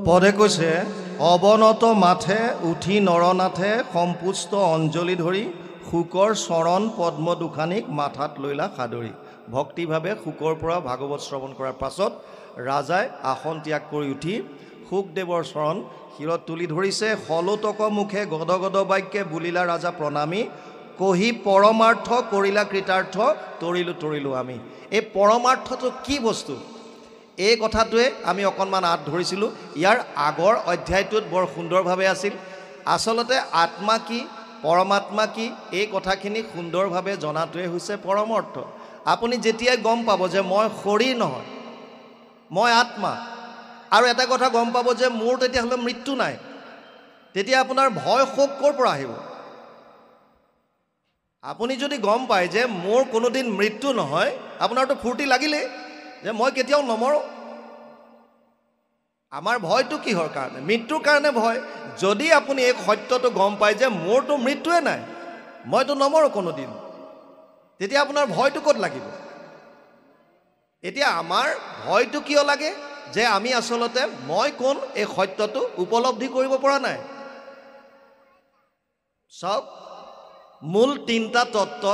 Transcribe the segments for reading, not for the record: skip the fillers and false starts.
পদে কৈছে অৱনত মাথে উঠি নৰনাথে সম্পুষ্ট অঞ্জলি ধৰি শুকৰ চৰণ পদ্ম দুখানিক মাথাত লৈলা সাদৰি। ভক্তিভাৱে শুকৰ পৰা ভাগৱত শ্ৰৱণ কৰাৰ পাছত ৰাজাই আসন ত্যাগ কৰি উঠি শুকদেৱৰ চৰণ শিৰত তুলি ধৰিছে। হলোতক মুখে গদ গদ বাক্যে বুলিলা ৰাজা প্ৰণামী, কহি পৰমাৰ্থ কৰিলা কৃতাৰ্থ তৰিলো আমি। এই পৰমাৰ্থটো কি বস্তু, এই কথাটোৱে আমি অকণমান আঁত ধৰিছিলোঁ। ইয়াৰ আগৰ অধ্যায়টোত বৰ সুন্দৰভাৱে আছিল। আচলতে আত্মা কি, পৰমাত্মা কি, এই কথাখিনি সুন্দৰভাৱে জনাটোৱে হৈছে পৰম অৰ্থ। আপুনি যেতিয়াই গম পাব যে মই শৰীৰ নহয়, মই আত্মা, আৰু এটা কথা গম পাব যে মোৰ তেতিয়াহ'লে মৃত্যু নাই, তেতিয়া আপোনাৰ ভয় শোক ক'ৰ পৰা আহিব? আপুনি যদি গম পায় যে মোৰ কোনোদিন মৃত্যু নহয়, আপোনাৰতো ফূৰ্তি লাগিলেই যে মই কেতিয়াও নমৰোঁ। আমাৰ ভয়টো কিহৰ কাৰণে? মৃত্যুৰ কাৰণে ভয়। যদি আপুনি এই সত্যটো গম পায় যে মোৰতো মৃত্যুৱে নাই, মইতো নমৰোঁ কোনোদিন, তেতিয়া আপোনাৰ ভয়টো ক'ত লাগিব? এতিয়া আমাৰ ভয়টো কিয় লাগে? যে আমি আচলতে মই কোন এই সত্যটো উপলব্ধি কৰিব পৰা নাই। চাওক, মূল তিনিটা তত্ত্ব,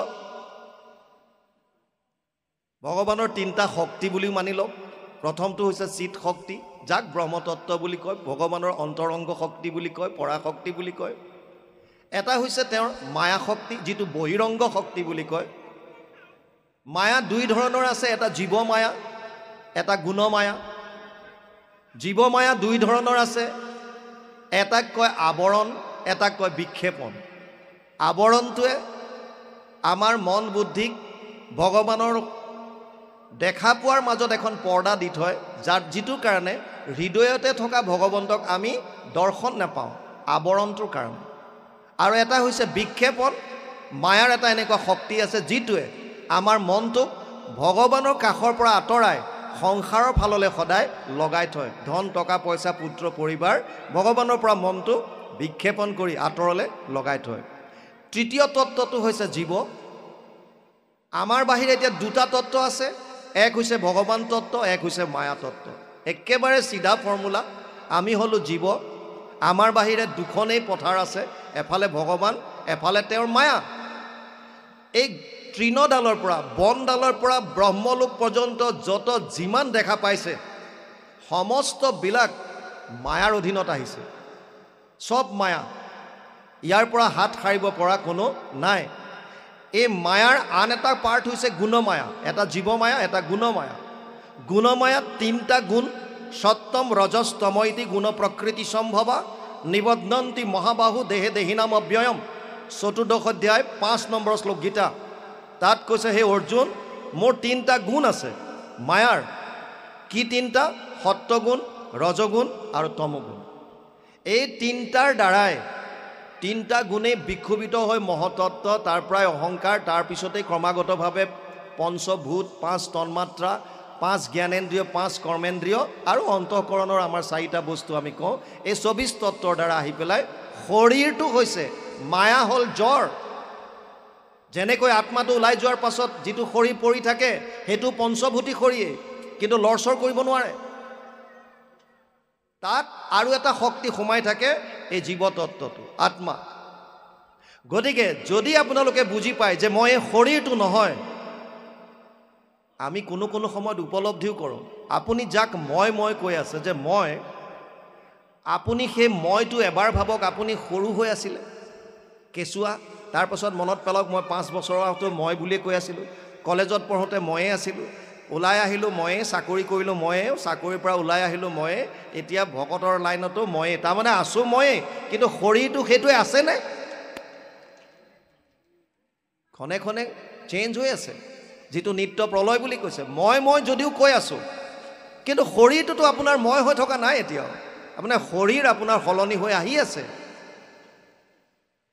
ভগৱানৰ তিনিটা শক্তি বুলিও মানি লওক। প্ৰথমটো হৈছে চিত শক্তি, যাক ব্ৰহ্মতত্ত্ব বুলি কয়, ভগৱানৰ অন্তৰংগ শক্তি বুলি কয়, পৰাশক্তি বুলি কয়। এটা হৈছে তেওঁৰ মায়া শক্তি, যিটো বহিৰংগ শক্তি বুলি কয়। মায়া দুই ধৰণৰ আছে, এটা জীৱ মায়া, এটা গুণমায়া। জীৱ মায়া দুই ধৰণৰ আছে, এটাক কয় আৱৰণ, এটাক কয় বিক্ষেপণ। আৱৰণটোৱে আমাৰ মন বুদ্ধিক ভগৱানৰ দেখা পোৱাৰ মাজত এখন পৰ্দা দি থয়, যিটোৰ কাৰণে হৃদয়তে থকা ভগৱন্তক আমি দৰ্শন নাপাওঁ, আৱৰণটোৰ কাৰণে। আৰু এটা হৈছে বিক্ষেপণ। মায়াৰ এটা এনেকুৱা শক্তি আছে যিটোৱে আমাৰ মনটোক ভগৱানৰ কাষৰ পৰা আঁতৰাই সংসাৰৰ ফাললৈ সদায় লগাই থয়। ধন টকা পইচা পুত্ৰ পৰিবাৰ ভগৱানৰ পৰা মনটো বিক্ষেপণ কৰি আঁতৰলৈ লগাই থয়। তৃতীয় তত্ত্বটো হৈছে জীৱ। আমাৰ বাহিৰে এতিয়া দুটা তত্ত্ব আছে, এক হৈছে ভগৱান তত্ত্ব, এক হৈছে মায়া তত্ত্ব। একেবাৰে চিধা ফৰ্মুলা। আমি হ'লোঁ জীৱ, আমাৰ বাহিৰে দুখনেই পথাৰ আছে, এফালে ভগৱান, এফালে তেওঁৰ মায়া। এই তৃণডালৰ পৰা, বনডালৰ পৰা ব্ৰহ্মলোক পৰ্যন্ত যত যিমান দেখা পাইছে সমস্তবিলাক মায়াৰ অধীনত আহিছে, চব মায়া। ইয়াৰ পৰা হাত সাৰিব পৰা কোনো নাই। এই মায়াৰ আন এটা পাৰ্ট হৈছে গুণমায়া, এটা জীৱমায়া, এটা গুণমায়া। গুণমায়াত তিনিটা গুণ, সত্যম ৰজস তম ইতি গুণ প্ৰকৃতি সম্ভৱা নিবধ্নন্তি মহাবাহু দেহে দেহিনাম অব্যয়ম। 14 অধ্যায় 5 নম্বৰ শ্লোক গীতা। তাত কৈছে, হে অৰ্জুন, মোৰ তিনিটা গুণ আছে মায়াৰ। কি তিনিটা? সত্যগুণ, ৰজগুণ আৰু তমগুণ। এই তিনিটাৰ দ্বাৰাই, তিনিটা গুণেই বিক্ষোভিত হৈ মহতত্ত্ব, তাৰ পৰাই অহংকাৰ, তাৰপিছতেই ক্ৰমাগতভাৱে পঞ্চভূত, 5 তন্মাত্ৰা, 5 জ্ঞানেন্দ্ৰিয়, 5 কৰ্মেন্দ্ৰিয় আৰু অন্তঃকৰণৰ আমাৰ 4টা বস্তু আমি কওঁ। এই 24 তত্ত্বৰ দ্বাৰা আহি পেলাই শৰীৰটো হৈছে, মায়া হ'ল জ্বৰ। যেনেকৈ আত্মাটো ওলাই যোৱাৰ পাছত যিটো শৰীৰ পৰি থাকে সেইটো পঞ্চভূতি শৰীৰেই, কিন্তু লৰচৰ কৰিব নোৱাৰে। তাত আৰু এটা শক্তি সোমাই থাকে, এই জীৱতত্ত্বটো, আত্মা। গতিকে যদি আপোনালোকে বুজি পায় যে মই এই শৰীৰটো নহয়, আমি কোনো কোনো সময়ত উপলব্ধিও কৰোঁ। আপুনি যাক মই কৈ আছে যে মই, আপুনি সেই মইটো এবাৰ ভাবক, আপুনি সৰু হৈ আছিলে, কেঁচুৱা। তাৰপাছত মনত পেলাওক, মই 5 বছৰতো মই বুলিয়ে কৈ আছিলোঁ, কলেজত পঢ়োঁতে ময়ে আছিলোঁ, ওলাই আহিলোঁ ময়ে, চাকৰি কৰিলোঁ ময়ে, চাকৰিৰ পৰা ওলাই আহিলোঁ ময়ে, এতিয়া ভকতৰ লাইনতো ময়ে। তাৰমানে আছোঁ ময়ে, কিন্তু শৰীৰটো সেইটোৱে আছেনে? ক্ষণে ক্ষণে চেঞ্জ হৈ আছে, যিটো নিত্য প্ৰলয় বুলি কৈছে। মই যদিও কৈ আছোঁ, কিন্তু শৰীৰটোতো আপোনাৰ মই হৈ থকা নাই এতিয়াও। আপোনাৰ শৰীৰ আপোনাৰ সলনি হৈ আহি আছে।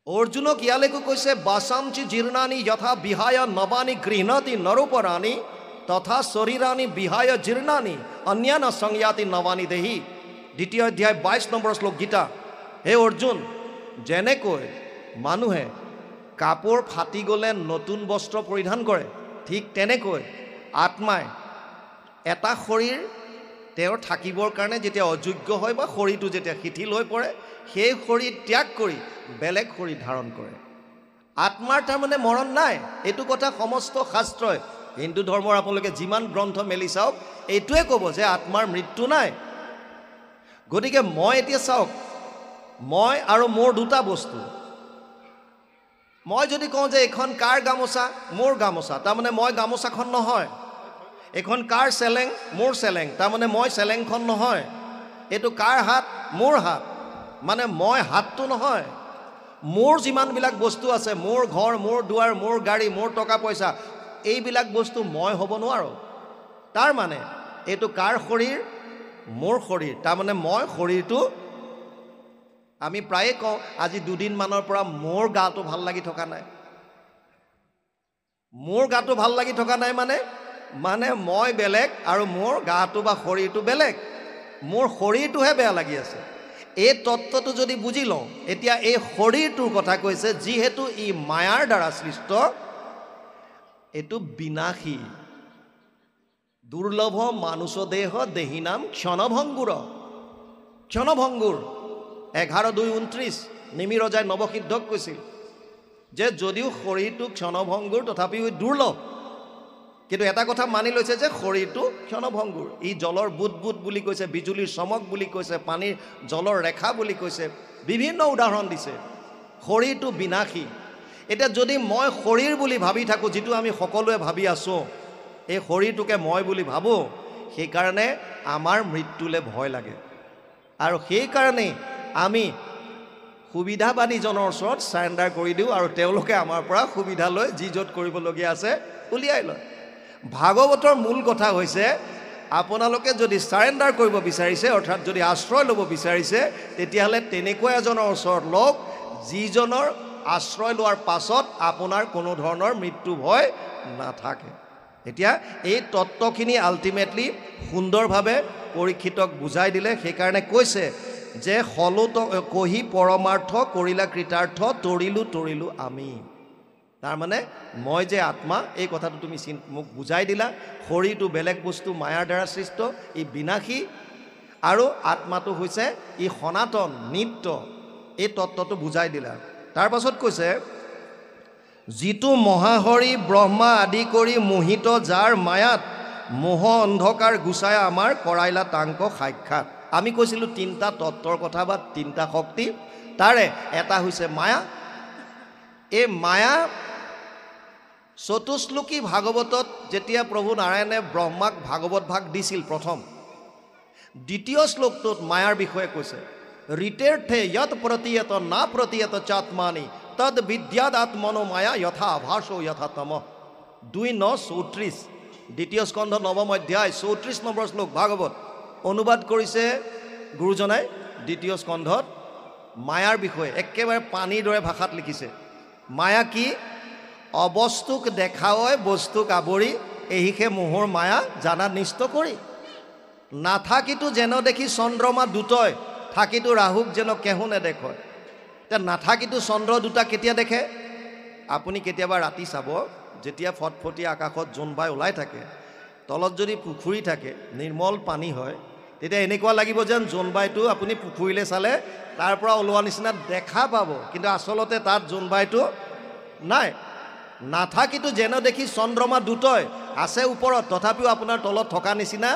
অৰ্জুনক ইয়ালৈকো কৈছে, বাসাঞ্চি জীৰ্ণানি যথা বিহায় নবানি গৃহণতি নৰূপৰাণি তথা শৰীৰানি বিহায় জীৰ্ণানি অন্যান্য সংয়াতি নবানি দেহি। 2 অধ্যায় 22 নম্বৰ শ্লোক গীতা। হে অৰ্জুন, যেনেকৈ মানুহে কাপোৰ ফাটি গ'লে নতুন বস্ত্ৰ পৰিধান কৰে, ঠিক তেনেকৈ আত্মাই এটা শৰীৰ তেওঁৰ থাকিবৰ কাৰণে যেতিয়া অযোগ্য হয় বা শৰীৰটো যেতিয়া শিথিল হৈ পৰে সেই শৰীৰ ত্যাগ কৰি বেলেগ শৰীৰ ধাৰণ কৰে আত্মাৰ তাৰমানে মৰণ নাই এইটো কথা সমস্ত শাস্ত্ৰই হিন্দু ধৰ্মৰ আপোনালোকে যিমান গ্ৰন্থ মেলি চাওক এইটোৱে ক'ব যে আত্মাৰ মৃত্যু নাই গতিকে মই এতিয়া চাওক মই আৰু মোৰ দুটা বস্তু মই যদি কওঁ যে এখন কাৰ গামোচা মোৰ গামোচা তাৰমানে মই গামোচাখন নহয় এখন কাৰ চেলেং মোৰ চেলেং তাৰমানে মই চেলেংখন নহয় এইটো কাৰ হাত মোৰ হাত মানে মই হাতটো নহয় মোৰ যিমানবিলাক বস্তু আছে মোৰ ঘৰ মোৰ দুৱাৰ মোৰ গাড়ী মোৰ টকা পইচা এইবিলাক বস্তু মই হ'ব নোৱাৰো তাৰ মানে এইটো কাৰ শৰীৰ মোৰ শৰীৰ তাৰমানে মই শৰীৰটো আমি প্ৰায়ে কওঁ আজি দুদিনমানৰ পৰা মোৰ গাটো ভাল লাগি থকা নাই মোৰ গাটো ভাল লাগি থকা নাই মানে মই বেলেগ আৰু মোৰ গাটো বা শৰীৰটো বেলেগ মোৰ শৰীৰটোহে বেয়া লাগি আছে এই তত্ত্বটো যদি বুজি লওঁ এতিয়া এই শৰীৰটোৰ কথা কৈছে যিহেতু ই মায়াৰ দ্বাৰা সৃষ্ট এইটো বিনাশী দুৰ্লভ মানুষ দেহ দেহিনাম ক্ষণভংগুৰ 11:2:29 নিমিৰ ৰজাই নৱসিদ্ধক কৈছিল যে যদিও শৰীৰটো ক্ষণভংগুৰ তথাপিও দুৰ্লভ কিন্তু এটা কথা মানি লৈছে যে শৰীৰটো ক্ষণভংগুৰ ই জলৰ বুট বুট বুলি কৈছে বিজুলীৰ চমক বুলি কৈছে পানীৰ জলৰ ৰেখা বুলি কৈছে বিভিন্ন উদাহৰণ দিছে শৰীৰটো বিনাশী এতিয়া যদি মই শৰীৰ বুলি ভাবি থাকো যেটো আমি সকলোৱে ভাবি আছো এই শৰীৰটোকে মই বুলি ভাবো সেই কাৰণে আমাৰ মৃত্যুলে ভয় লাগে আৰু সেই কাৰণে আমি সুবিধাবাদীজনৰ ওচৰত সাৰেন্ডাৰ কৰি দিওঁ আৰু তেওঁলোকে আমাৰ পৰা সুবিধা লৈ যি য'ত কৰিবলগীয়া আছে উলিয়াই লয় ভাগৱতৰ মূল কথা হৈছে আপোনালোকে যদি সাৰেন্ডাৰ কৰিব বিচাৰিছে অৰ্থাৎ যদি আশ্ৰয় ল'ব বিচাৰিছে তেতিয়াহ'লে তেনেকুৱা এজনৰ ওচৰত লওক যিজনৰ আশ্ৰয় লোৱাৰ পাছত আপোনাৰ কোনো ধৰণৰ মৃত্যু ভয় নাথাকে এতিয়া এই তত্ত্বখিনি আল্টিমেটলি সুন্দৰভাৱে পৰীক্ষিতক বুজাই দিলে সেইকাৰণে কৈছে যে হলত কহি পৰমাৰ্থ কৰিলা কৃতাৰ্থ তৰিলো আমি তাৰমানে মই যে আত্মা এই কথাটো তুমি মোক বুজাই দিলা শৰীৰটো বেলেগ বস্তু মায়াৰ দ্বাৰা সৃষ্ট ই বিনাশী আৰু আত্মাটো হৈছে ই সনাতন নিত্য এই তত্ত্বটো বুজাই দিলা তাৰ পাছত কৈছে যিটো মহাহৰি ব্ৰহ্মা আদি কৰি মোহিত যাৰ মায়াত মোহ অন্ধকাৰ গুচাই আমাৰ কৰাইলা তাংক সাক্ষাৎ আমি কৈছিলো তিনটা তত্ত্বৰ কথা বা তিনটা শক্তি তাৰে এটা হৈছে মায়া এই মায়া চতুশ্লোকী ভাগৱতত যেতিয়া প্ৰভু নাৰায়ণে ব্ৰহ্মাক ভাগৱত ভাগ দিছিল প্ৰথম দ্বিতীয় শ্লোকটোত মায়াৰ বিষয়ে কৈছে ঋতেৰ্থে যত প্ৰতীয়ত না প্ৰতীয়ত চাত্মানি তদ বিদ্যাদ আত্মনো মায়া যথা আভাসো যথা তম 2:9:34 দ্বিতীয় স্কন্ধ নৱম অধ্যায় 34 নম্বৰ শ্লোক ভাগৱত অনুবাদ কৰিছে গুৰুজনাই দ্বিতীয় স্কন্ধত মায়াৰ বিষয়ে একেবাৰে পানীৰ দৰে ভাষাত লিখিছে মায়া কি অবস্তুক দেখায় বস্তুক আৱৰি এহিকে মোহৰ মায়া জানা নিষ্ট কৰি নাথাকিতো যেন দেখি চন্দ্ৰমা দুটয় থাকিতো ৰাহুক যেন কেহু নেদেখয় এতিয়া নাথাকিতো চন্দ্ৰ দুটা কেতিয়া দেখে আপুনি কেতিয়াবা ৰাতি চাব যেতিয়া ফটফটীয়া আকাশত জোনবাই ওলাই থাকে তলত যদি পুখুৰী থাকে নিৰ্মল পানী হয় তেতিয়া এনেকুৱা লাগিব যেন জোনবাইটো আপুনি পুখুৰীলে চালে তাৰ পৰা ওলোৱা নিচিনা দেখা পাব কিন্তু আচলতে তাত জোনবাইটো নাই নাথাকিতো যেন দেখি চন্দ্ৰমা দুটয় আছে ওপৰত তথাপিও আপোনাৰ তলত থকা নিচিনা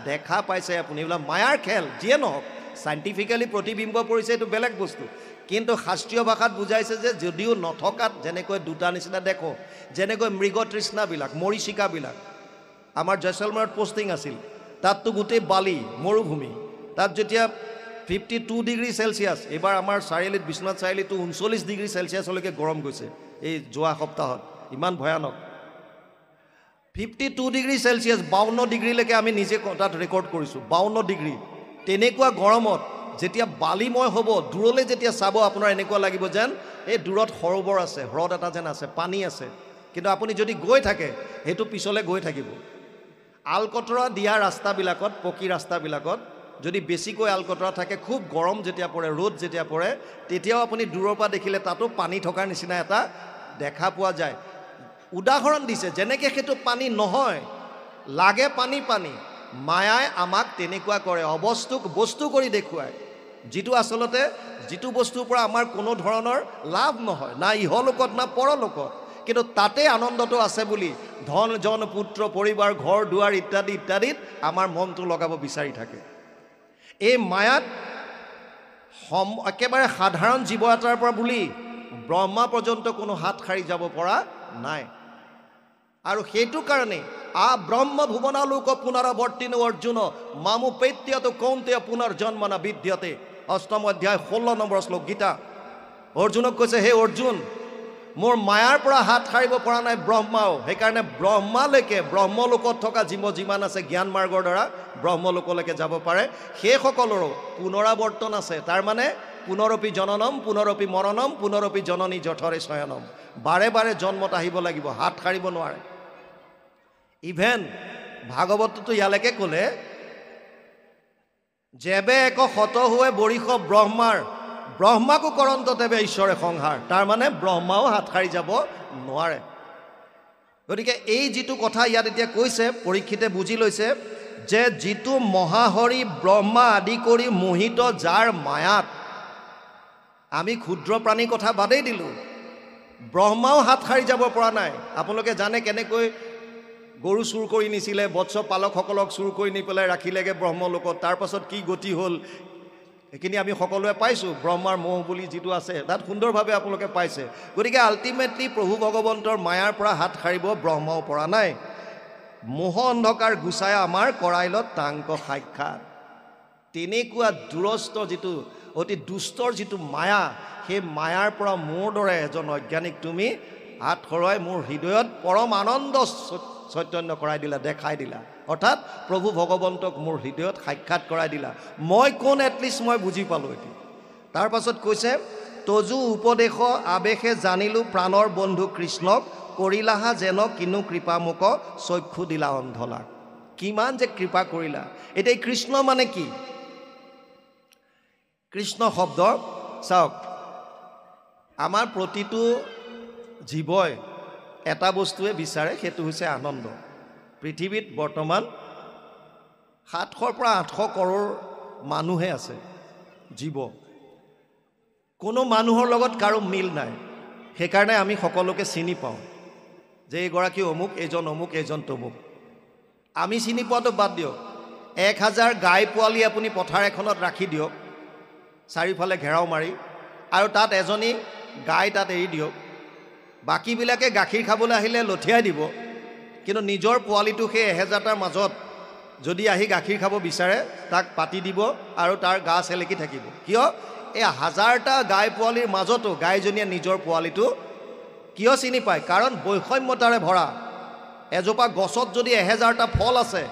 দেখা পাইছে আপুনি এইবিলাক মায়াৰ খেল যিয়ে নহওক সাইণ্টিফিকেলি প্ৰতিবিম্ব পৰিছে এইটো বেলেগ বস্তু কিন্তু শাস্ত্ৰীয় ভাষাত বুজাইছে যে যদিও নথকাত যেনেকৈ দুটা নিচিনা দেখো যেনেকৈ মৃগ তৃষ্ণাবিলাক মৰিচিকাবিলাক আমাৰ জয়ছলমেৰত পোষ্টিং আছিল তাততো গোটেই বালি মৰুভূমি তাত যেতিয়া 52 ডিগ্ৰী সেলসিয়াছ এবাৰ আমাৰ চাৰিআলিত বিশ্বনাথ চাৰিআলিতো 39 ডিগ্ৰী সেলসিয়াছলৈকে গৰম গৈছে এই যোৱা সপ্তাহত ইমান ভয়ানক 52 ডিগ্ৰী সেলসিয়াছ 52 ডিগ্ৰীলৈকে আমি নিজে তাত ৰেকৰ্ড কৰিছোঁ 52 ডিগ্ৰী তেনেকুৱা গৰমত যেতিয়া বালিময় হ'ব দূৰলৈ যেতিয়া চাব আপোনাৰ এনেকুৱা লাগিব যেন এই দূৰত সৰোবৰ আছে হ্ৰদ এটা যেন আছে পানী আছে কিন্তু আপুনি যদি গৈ থাকে সেইটো পিছলৈ গৈ থাকিব আলকতৰা দিয়া ৰাস্তাবিলাকত পকী ৰাস্তাবিলাকত যদি বেছিকৈ আলকতৰা থাকে খুব গৰম যেতিয়া পৰে ৰ'দ যেতিয়া পৰে তেতিয়াও আপুনি দূৰৰ পৰা দেখিলে তাতো পানী থকাৰ নিচিনা এটা দেখা পোৱা যায় উদাহৰণ দিছে যেনেকৈ সেইটো পানী নহয় লাগে পানী মায়াই আমাক তেনেকুৱা কৰে, বস্তু কৰি দেখুৱায়, যিটো আচলতে যিটো বস্তুৰ পৰা আমাৰ কোনো ধৰণৰ লাভ নহয়, না ইহলোকত না পৰলোকত, কিন্তু তাতে আনন্দটো আছে বুলি ধন জন পুত্ৰ পৰিবাৰ ঘৰ দুৱাৰ ইত্যাদি ইত্যাদিত আমাৰ মনটো লগাব বিচাৰি থাকে। এই মায়াত একেবাৰে সাধাৰণ জীৱ এটাৰ পৰা বুলি ব্ৰহ্মা পৰ্যন্ত কোনো হাত সাৰি যাব পৰা নাই। আৰু সেইটো কাৰণে ব্ৰহ্ম ভুৱনালোক পুনৰাৱৰ্তিনো অৰ্জুন মামু পৈত্যত কৌন্তেয় পুনৰ্জন্মনা বিদ্যতে। 8ম অধ্যায় 16 নম্বৰ শ্লোক গীতা। অৰ্জুনক কৈছে, হে অৰ্জুন, মোৰ মায়াৰ পৰা হাত সাৰিব পৰা নাই ব্ৰহ্মাও, সেইকাৰণে ব্ৰহ্মালৈকে ব্ৰহ্মলোকত থকা জীৱ যিমান আছে জ্ঞান মাৰ্গৰ দ্বাৰা ব্ৰহ্মলোকলৈকে যাব পাৰে, সেইসকলৰো পুনৰাৱৰ্তন আছে। তাৰমানে পুনৰপি জননম পুনৰপি মৰণম পুনৰপি জননী জঠৰে শয়নম, বাৰে বাৰে জন্মত আহিব লাগিব, হাত সাৰিব নোৱাৰে। ইভেন ভাগৱততো ইয়ালৈকে ক'লে, যেবে এক শত হোৱে বৰিষ ব্ৰহ্মাৰ ব্ৰহ্মাকো কৰন্ত তেবে ঈশ্বৰে সংহাৰ। তাৰমানে ব্ৰহ্মাও হাত সাৰি যাব নোৱাৰে। গতিকে এই যিটো কথা ইয়াত এতিয়া কৈছে, পৰীক্ষিতে বুজি লৈছে যে যিটো মহাহৰি ব্ৰহ্মা আদি কৰি মোহিত যাৰ মায়াত, আমি ক্ষুদ্ৰ প্ৰাণীৰ কথা বাদেই দিলোঁ, ব্ৰহ্মাও হাত সাৰি যাব পৰা নাই। আপোনালোকে জানে কেনেকৈ গৰু চুৰ কৰি নিছিলে, বৎস পালকসকলক চুৰ কৰি নি পেলাই ৰাখিলেগৈ ব্ৰহ্মলোকত, তাৰপাছত কি গতি হ'ল সেইখিনি আমি সকলোৱে পাইছোঁ। ব্ৰহ্মাৰ মোহ বুলি যিটো আছে তাত সুন্দৰভাৱে আপোনালোকে পাইছে। গতিকে আল্টিমেটলি প্ৰভু ভগৱন্তৰ মায়াৰ পৰা হাত সাৰিব ব্ৰহ্মাও পৰা নাই। মোহ অন্ধকাৰ গুচাই আমাৰ কৰাইলত তাংক সাক্ষাৎ। তেনেকুৱা দূৰস্থ যিটো অতি দুষ্টৰ যিটো মায়া, সেই মায়াৰ পৰা মোৰ দৰে এজন অজ্ঞানিক তুমি হাত সৰুৱাই মোৰ হৃদয়ত পৰম আনন্দ চৈতন্য কৰাই দিলা, দেখাই দিলা। অৰ্থাৎ প্ৰভু ভগৱন্তক মোৰ হৃদয়ত সাক্ষাৎ কৰাই দিলা। মই কোন এটলিষ্ট মই বুজি পালোঁ এতিয়া। তাৰপাছত কৈছে, তজু উপদেশ আৱেশে জানিলোঁ প্ৰাণৰ বন্ধু কৃষ্ণক, কৰিলাহা যেন কিনো কৃপা মোক চক্ষু দিলা অন্ধলাক। কিমান যে কৃপা কৰিলা। এতিয়া কৃষ্ণ মানে কি? কৃষ্ণ শব্দ চাওক, আমাৰ প্ৰতিটো জীৱই এটা বস্তুৱে বিচাৰে, সেইটো হৈছে আনন্দ। পৃথিৱীত বৰ্তমান 700 পৰা 800 কৰোৰ মানুহে আছে জীৱ। কোনো মানুহৰ লগত কাৰো মিল নাই। সেইকাৰণে আমি সকলোকে চিনি পাওঁ যে এইগৰাকী অমুক, এইজন অমুক, এইজন তমুক। আমি চিনি পোৱাটো বাদ দিয়ক, 1000 গাই পোৱালি আপুনি পথাৰ এখনত ৰাখি দিয়ক, চাৰিওফালে ঘেৰাও মাৰি, আৰু তাত এজনী গাই তাত এৰি দিয়ক। বাকীবিলাকে গাখীৰ খাবলৈ আহিলে লঠিয়াই দিব, কিন্তু নিজৰ পোৱালিটো সেই 1000টাৰ মাজত যদি আহি গাখীৰ খাব বিচাৰে, তাক পাতি দিব আৰু তাৰ গা চেলেকি থাকিব। কিয়? এই 1000টা গাই পোৱালিৰ মাজতো গাইজনীয়ে নিজৰ পোৱালিটো কিয় চিনি পায়? কাৰণ বৈষম্যতাৰে ভৰা। এজোপা গছত যদি 1000টা ফল আছে,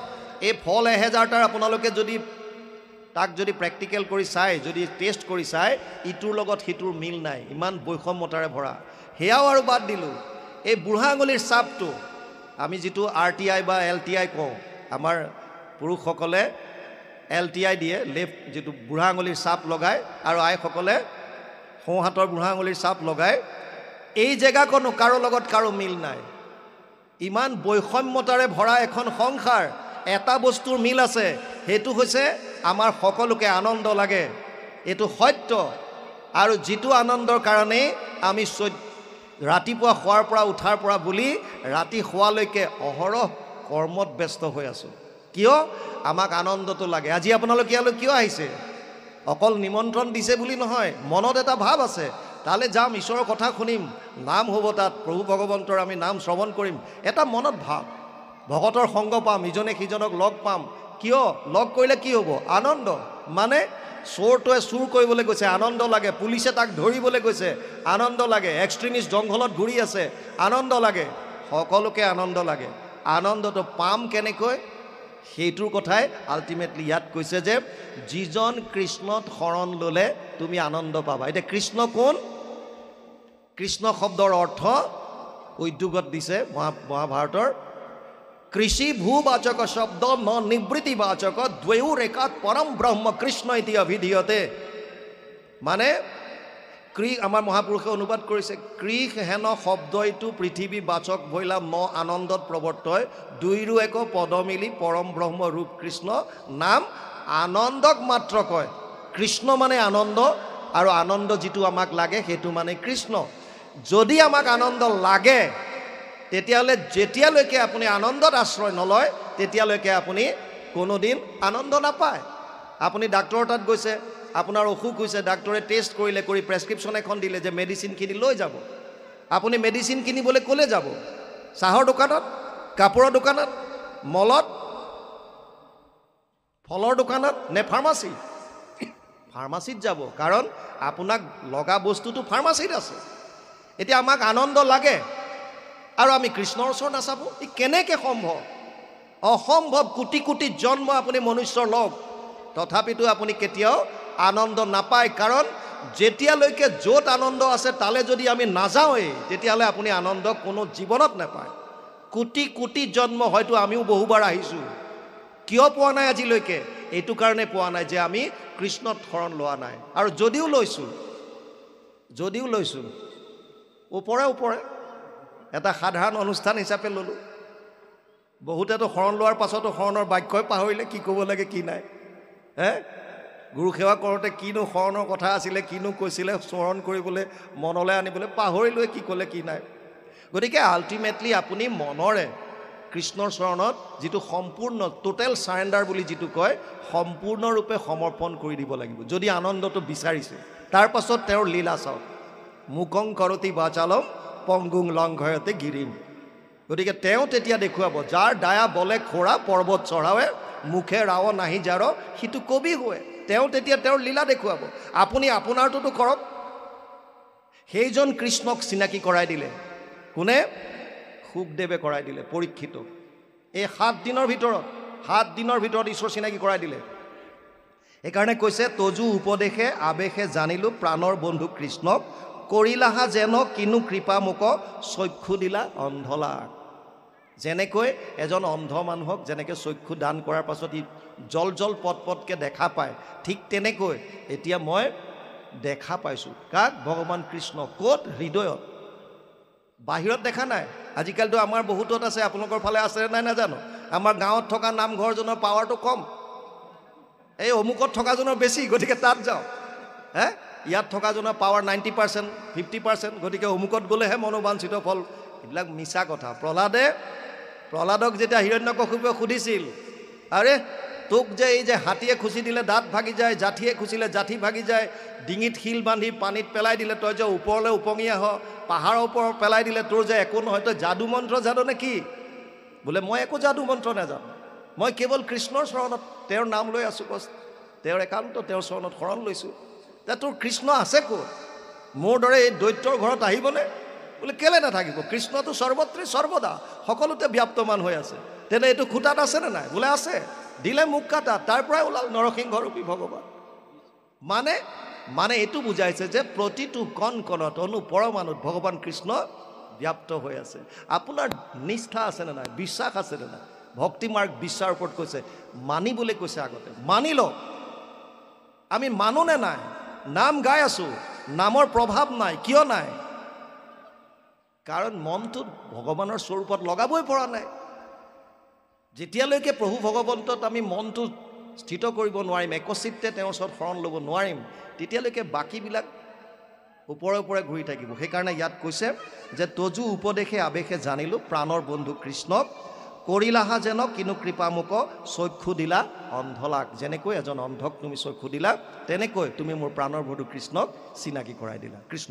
এই ফল 1000টাৰ আপোনালোকে যদি তাক যদি প্ৰেক্টিকেল কৰি চাই, যদি টেষ্ট কৰি চাই, ইটোৰ লগত সিটোৰ মিল নাই, ইমান বৈষম্যতাৰে ভৰা। সেয়াও আৰু বাদ দিলোঁ, এই বুঢ়া আঙুলিৰ চাপটো, আমি যিটো RTI বা LTI কওঁ, আমাৰ পুৰুষসকলে LTI দিয়ে, লেফ্ট যিটো বুঢ়া আঙুলিৰ চাপ লগায়, আৰু আইসকলে সোঁহাতৰ বুঢ়া আঙুলিৰ চাপ লগায়। এই জেগাকণো কাৰো লগত কাৰো মিল নাই। ইমান বৈষম্যতাৰে ভৰা এখন সংসাৰ। এটা বস্তুৰ মিল আছে, সেইটো হৈছে আমাৰ সকলোকে আনন্দ লাগে, এইটো সত্য। আৰু যিটো আনন্দৰ কাৰণেই আমি ৰাতিপুৱা শোৱাৰ পৰা উঠাৰ পৰা বুলি ৰাতি শোৱালৈকে অহৰহ কৰ্মত ব্যস্ত হৈ আছোঁ। কিয়? আমাক আনন্দটো লাগে। আজি আপোনালোকে ইয়ালৈ কিয় আহিছে? অকল নিমন্ত্ৰণ দিছে বুলি নহয়, মনত এটা ভাৱ আছে, তালৈ যাম, ঈশ্বৰৰ কথা শুনিম, নাম হ'ব তাত, প্ৰভু ভগৱন্তৰ আমি নাম শ্ৰৱণ কৰিম, এটা মনত ভাৱ, ভকতৰ সংগ পাম, ইজনে সিজনক লগ পাম। কিয়? লগ কৰিলে কি হ'ব? আনন্দ। মানে চোৰটোৱে চুৰ কৰিবলৈ গৈছে, আনন্দ লাগে। পুলিচে তাক ধৰিবলৈ গৈছে, আনন্দ লাগে। এক্সট্ৰিমিষ্ট জংঘলত ঘূৰি আছে, আনন্দ লাগে। সকলোকে আনন্দ লাগে। আনন্দটো পাম কেনেকৈ? সেইটোৰ কথাই আল্টিমেটলি ইয়াত কৈছে যে যিজন কৃষ্ণত শৰণ ল'লে তুমি আনন্দ পাবা। এতিয়া কৃষ্ণ কোন? কৃষ্ণ শব্দৰ অৰ্থ উদ্যোগত দিছে মহাভাৰতৰ, কৃষি ভূবাচক শব্দ ন নিবৃত্তিবাচক দ্বয়ো ৰেখাত পৰম ব্ৰহ্ম কৃষ্ণ ইতি অভিধীয়তে। মানে আমাৰ মহাপুৰুষে অনুবাদ কৰিছে, কৃষ হেন শব্দ ইটো পৃথিৱী বাচক ভৈলা ন আনন্দত প্ৰৱৰ্তয়, দুইৰো এক পদ মিলি পৰম ব্ৰহ্ম ৰূপ কৃষ্ণ, নাম আনন্দক মাত্ৰ কয়। কৃষ্ণ মানে আনন্দ, আৰু আনন্দ যিটো আমাক লাগে সেইটো মানে কৃষ্ণ। যদি আমাক আনন্দ লাগে তেতিয়াহ'লে যেতিয়ালৈকে আপুনি আনন্দত আশ্ৰয় নলয় তেতিয়ালৈকে আপুনি কোনোদিন আনন্দ নাপায়। আপুনি ডাক্তৰৰ তাত গৈছে, আপোনাৰ অসুখ হৈছে, ডাক্তৰে টেষ্ট কৰিলে, কৰি প্ৰেছক্ৰিপশ্যন এখন দিলে যে মেডিচিনখিনি লৈ যাব। আপুনি মেডিচিন কিনিবলৈ ক'লে যাব? চাহৰ দোকানত, কাপোৰৰ দোকানত, মলত, ফলৰ দোকানত নে ফাৰ্মাচী? ফাৰ্মাচীত যাব, কাৰণ আপোনাক লগা বস্তুটো ফাৰ্মাচীত আছে। এতিয়া আমাক আনন্দ লাগে আৰু আমি কৃষ্ণৰ ওচৰত নাচাব, ই কেনেকৈ সম্ভৱ? অসম্ভৱ। কোটি কোটি জন্ম আপুনি মনুষ্যৰ লগ, তথাপিতো আপুনি কেতিয়াও আনন্দ নাপায়। কাৰণ যেতিয়ালৈকে য'ত আনন্দ আছে তালৈ যদি আমি নাযাওঁৱেই তেতিয়াহ'লে আপুনি আনন্দ কোনো জীৱনত নাপায়। কোটি কোটি জন্ম হয়তো আমিও বহুবাৰ আহিছোঁ, কিয় পোৱা নাই আজিলৈকে? এইটো কাৰণে পোৱা নাই যে আমি কৃষ্ণত শৰণ লোৱা নাই। আৰু যদিও লৈছোঁ ওপৰে ওপৰে এটা সাধাৰণ অনুষ্ঠান হিচাপে ল'লোঁ। বহুতেতো শৰণ লোৱাৰ পাছতো শৰণৰ বাক্যই পাহৰিলে, কি ক'ব লাগে কি নাই। গুৰু সেৱা কৰোঁতে কিনো শৰণৰ কথা আছিলে, কিনো কৈছিলে, স্মৰণ কৰিবলৈ মনলৈ আনিবলৈ পাহৰিলোৱে কি ক'লে কি নাই। গতিকে আল্টিমেটলি আপুনি মনৰে কৃষ্ণৰ চৰণত যিটো সম্পূৰ্ণ টোটেল চাৰেণ্ডাৰ বুলি যিটো কয়, সম্পূৰ্ণৰূপে সমৰ্পণ কৰি দিব লাগিব যদি আনন্দটো বিচাৰিছে। তাৰ পাছত তেওঁৰ লীলা চাওক, মুকং কৰতি বাচালম পংগুং লংঘয়তে গিৰিম। গতিকে তেওঁ তেতিয়া দেখুৱাব, যাৰ দায়া বলে খোৰা পৰ্বত চঢ়াৱে, মুখে ৰাৱ নাহি জাৰ সিটো কবি হয়। তেওঁ তেতিয়া তেওঁৰ লীলা দেখুৱাব। আপুনি আপোনাৰটোতো কৰক। সেইজন কৃষ্ণক চিনাকি কৰাই দিলে কোনে? শুকদেৱে কৰাই দিলে পৰীক্ষিতক। এই 7 দিনৰ ভিতৰত ঈশ্বৰ চিনাকি কৰাই দিলে। সেইকাৰণে কৈছে, তজু উপদেশে আৱেশে জানিলো প্ৰাণৰ বন্ধু কৃষ্ণক, কৰিলাহা যেন কিনো কৃপা মোক চক্ষু দিলা অন্ধলাক। যেনেকৈ এজন অন্ধ মানুহক যেনেকৈ চক্ষু দান কৰাৰ পাছত ই জল পটকৈ দেখা পায়, ঠিক তেনেকৈ এতিয়া মই দেখা পাইছোঁ। কাক? ভগৱান কৃষ্ণ। ক'ত? হৃদয়ত। বাহিৰত দেখা নাই। আজিকালিতো আমাৰ বহুতত আছে, আপোনালোকৰ ফালে আছে নাই নাজানো। আমাৰ গাঁৱত থকা নামঘৰজনৰ পাৱাৰটো কম, এই অমুকত থকাজনৰ বেছি, গতিকে তাত যাওঁ। ইয়াত থকাজনৰ পাৱাৰ 90%, 50%, গতিকে অমুকত গ'লেহে মনোবাঞ্ছিত ফল। এইবিলাক মিছা কথা। প্ৰহ্লাদক যেতিয়া হিৰণ্যকশিপুৱে সুধিছিল, আৰে তোক যে এই যে হাতীয়ে খুচি দিলে দাঁত ভাগি যায়, জাঠিয়ে খুচিলে জাঠি ভাগি যায়, ডিঙিত শিল বান্ধি পানীত পেলাই দিলে তই যে ওপৰলৈ উপঙি আহ, পাহাৰৰ ওপৰত পেলাই দিলে তোৰ যে একো নহয়, তই যাদু মন্ত্ৰ জানো নে কি? বোলে মই একো যাদু মন্ত্ৰ নাজানো, মই কেৱল কৃষ্ণৰ চৰণত তেওঁৰ নাম লৈ আছোঁ, বছ তেওঁৰ একান্ত তেওঁৰ চৰণত শৰণ লৈছোঁ। তে তোৰ কৃষ্ণ আছে ক'ত? মোৰ দৰে এই দৈত্যৰ ঘৰত আহিবনে? বোলে কেলে নাথাকিব, কৃষ্ণটো সৰ্বত্ৰে সৰ্বদা সকলোতে ব্যাপ্তমান হৈ আছে। তেনে এইটো খুটাত আছেনে নাই? বোলে আছে। দিলে মুখ কাটা, তাৰ পৰাই ওলাল নৰসিংহৰূপী ভগৱান। মানে এইটো বুজাইছে যে প্ৰতিটো কণ কণত পৰমাণুত ভগৱান কৃষ্ণ ব্যাপ্ত হৈ আছে। আপোনাৰ নিষ্ঠা আছেনে নাই? বিশ্বাস আছেনে নাই? ভক্তি মাৰ্গ বিশ্বাসৰ ওপৰত কৈছে, মানিবলৈ কৈছে। আগতে মানি লওক। আমি মানুনে নাই, নাম গাই আছোঁ, নামৰ প্ৰভাৱ নাই। কিয় নাই? কাৰণ মনটোত ভগৱানৰ স্বৰূপত লগাবই পৰা নাই। যেতিয়ালৈকে প্ৰভু ভগৱন্তত আমি মনটো স্থিত কৰিব নোৱাৰিম, একচিত্তে তেওঁৰ ওচৰত শৰণ ল'ব নোৱাৰিম, তেতিয়ালৈকে বাকীবিলাক ওপৰে ওপৰে ঘূৰি থাকিব। সেইকাৰণে ইয়াত কৈছে যে তজু উপদেশে আৱেশে জানিলোঁ প্ৰাণৰ বন্ধু কৃষ্ণক, কৰিলাহা যেন কিনো কৃপা মোক চক্ষু দিলা অন্ধলাক। যেনেকৈ এজন অন্ধক তুমি চক্ষু দিলা, তেনেকৈ তুমি মোৰ প্ৰাণৰ বন্ধু কৃষ্ণক চিনাকি কৰাই দিলা। কৃষ্ণ